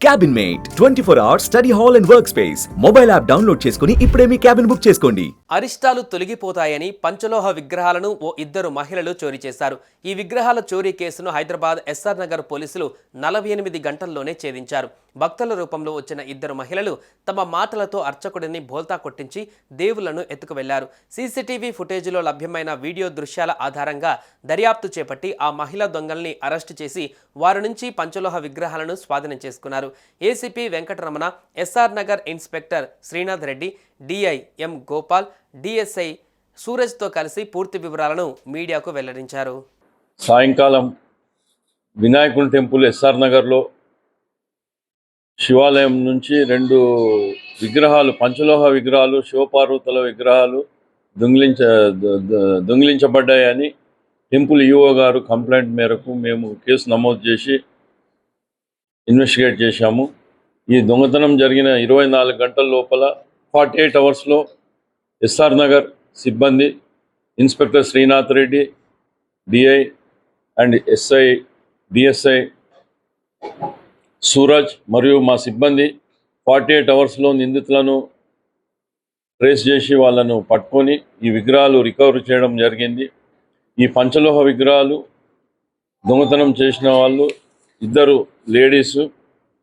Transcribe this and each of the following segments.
Cabin mate 24 hours study hall and work space mobile app download చేసుకుని ఇప్పుడే మీ cabin book చేసుకోండి. అరిష్టాలు తొలగిపోతాయని పంచలోహ విగ్రహాలను ఓ ఇద్దరు మహిళలు చోరీ చేశారు. ఈ విగ్రహాల చోరీ కేసును హైదరాబాద్ ఎస్ఆర్ నగర్ పోలీసులు 48 గంటల్లోనే ఛేదించారు. భక్తుల రూపంలో వచ్చిన ఇద్దరు మహిళలు తమ మాటలతో అర్చకుడిని బోల్తా కొట్టించి దేవుళ్లను ఎత్తుకు వెళ్లారు. సీసీటీవీ ఫుటేజ్లో లభ్యమైన వీడియో దృశ్యాల ఆధారంగా దర్యాప్తు చేపట్టి ఆ మహిళా దొంగల్ని అరెస్టు చేసి వారి నుంచి పంచలోహ విగ్రహాలను స్వాధీనం చేసుకున్నారు. ACP Venkataramana, SR Nagar inspector Srinath Reddy, DI M Gopal, DSI సూరజ్తో కలిసి పూర్తి వివరాలను మీడియాకు వెల్లడించారు. సాయంకాలం వినాయకుని టెంపుల్ ఎస్ఆర్ నగర్లో శివాలయం నుంచి 2 విగ్రహాలు, పంచలోహ విగ్రహాలు, శివపార్వతుల విగ్రహాలు దొంగిలించబడ్డాయని టెంపుల్ ఈఓ గారు కంప్లైంట్ మేరకు మేము కేసు నమోదు చేసి ఇన్వెస్టిగేట్ చేశాము. ఈ దొంగతనం జరిగిన 24 గంటల లోపల 48 అవర్స్లో ఎస్ఆర్ నగర్ సిబ్బంది inspector Srinath Reddy, DI and DSI Suraj మరియు మా సిబ్బంది 48 అవర్స్లో నిందితులను ట్రేస్ చేసి వాళ్ళను పట్టుకొని ఈ విగ్రహాలు రికవర్ చేయడం జరిగింది. ఈ పంచలోహ విగ్రహాలు దొంగతనం చేసిన వాళ్ళు 2 లేడీసు.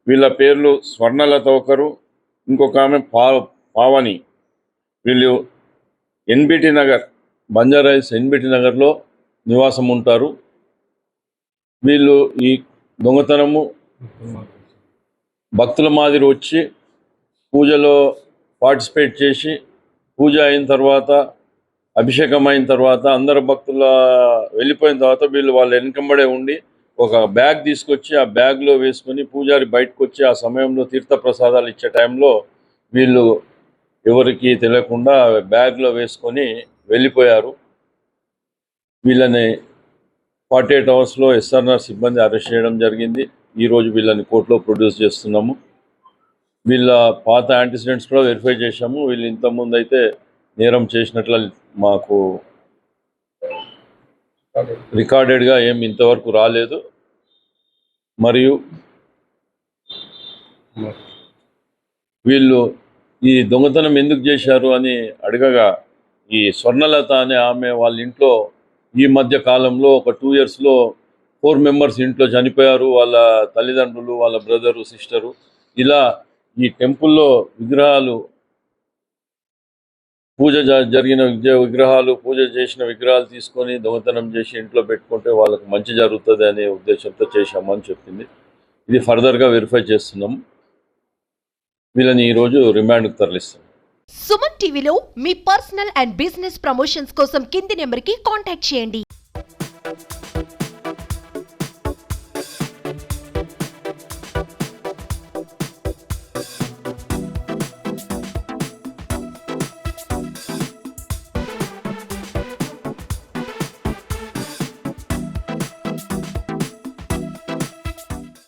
వీళ్ళ పేర్లు స్వర్ణలత ఒకరు, ఇంకొక ఆమె పావని. వీళ్ళు ఎన్బిటి నగర్, బంజారాయిల్స్ ఎన్బిటి నగర్లో నివాసం ఉంటారు. వీళ్ళు ఈ దొంగతనము భక్తుల మాదిరి వచ్చి పూజలో పార్టిసిపేట్ చేసి, పూజ అయిన తర్వాత, అభిషేకం అయిన తర్వాత, అందరు భక్తుల వెళ్ళిపోయిన తర్వాత వీళ్ళు వాళ్ళ వెనకంబడే ఉండి ఒక బ్యాగ్ తీసుకొచ్చి ఆ బ్యాగ్లో వేసుకొని పూజారి బయటకు వచ్చి ఆ సమయంలో తీర్థప్రసాదాలు ఇచ్చే టైంలో వీళ్ళు ఎవరికి తెలియకుండా బ్యాగ్లో వేసుకొని వెళ్ళిపోయారు. వీళ్ళని 48 అవర్స్లో ఎస్ఆర్ఆర్ సిబ్బంది అరెస్ట్ చేయడం జరిగింది. ఈరోజు వీళ్ళని కోర్టులో ప్రొడ్యూస్ చేస్తున్నాము. వీళ్ళ పాత యాంటిసిడెంట్స్ కూడా వెరిఫై చేశాము. వీళ్ళు ఇంతకుముందు అయితే నేరం చేసినట్లు మాకు రికార్డెడ్గా ఏం ఇంతవరకు రాలేదు. మరియు వీళ్ళు ఈ దొంగతనం ఎందుకు చేశారు అని అడగగా, ఈ స్వర్ణలత అనే ఆమె వాళ్ళ ఇంట్లో ఈ మధ్య కాలంలో ఒక 2 yearsలో 4 members ఇంట్లో చనిపోయారు. వాళ్ళ తల్లిదండ్రులు, వాళ్ళ బ్రదరు, సిస్టరు. ఇలా ఈ టెంపుల్లో విగ్రహాలు, పూజ జరిగిన విగ్రహాలు, పూజ చేసిన విగ్రహాలు తీసుకొని దొంగతనం చేసి ఇంట్లో పెట్టుకుంటే వాళ్ళకు మంచి జరుగుతుంది అనే ఉద్దేశంతో చేశామని చెప్పింది. ఇది ఫర్దర్గా వెరిఫై చేస్తున్నాము. వీళ్ళని ఈరోజు రిమాండ్కి తరలిస్తాం. సుమన్ టీవీలో మీ పర్సనల్ అండ్ బిజినెస్ ప్రమోషన్స్ కోసం కింది నెంబర్కి కాంటాక్ట్ చేయండి.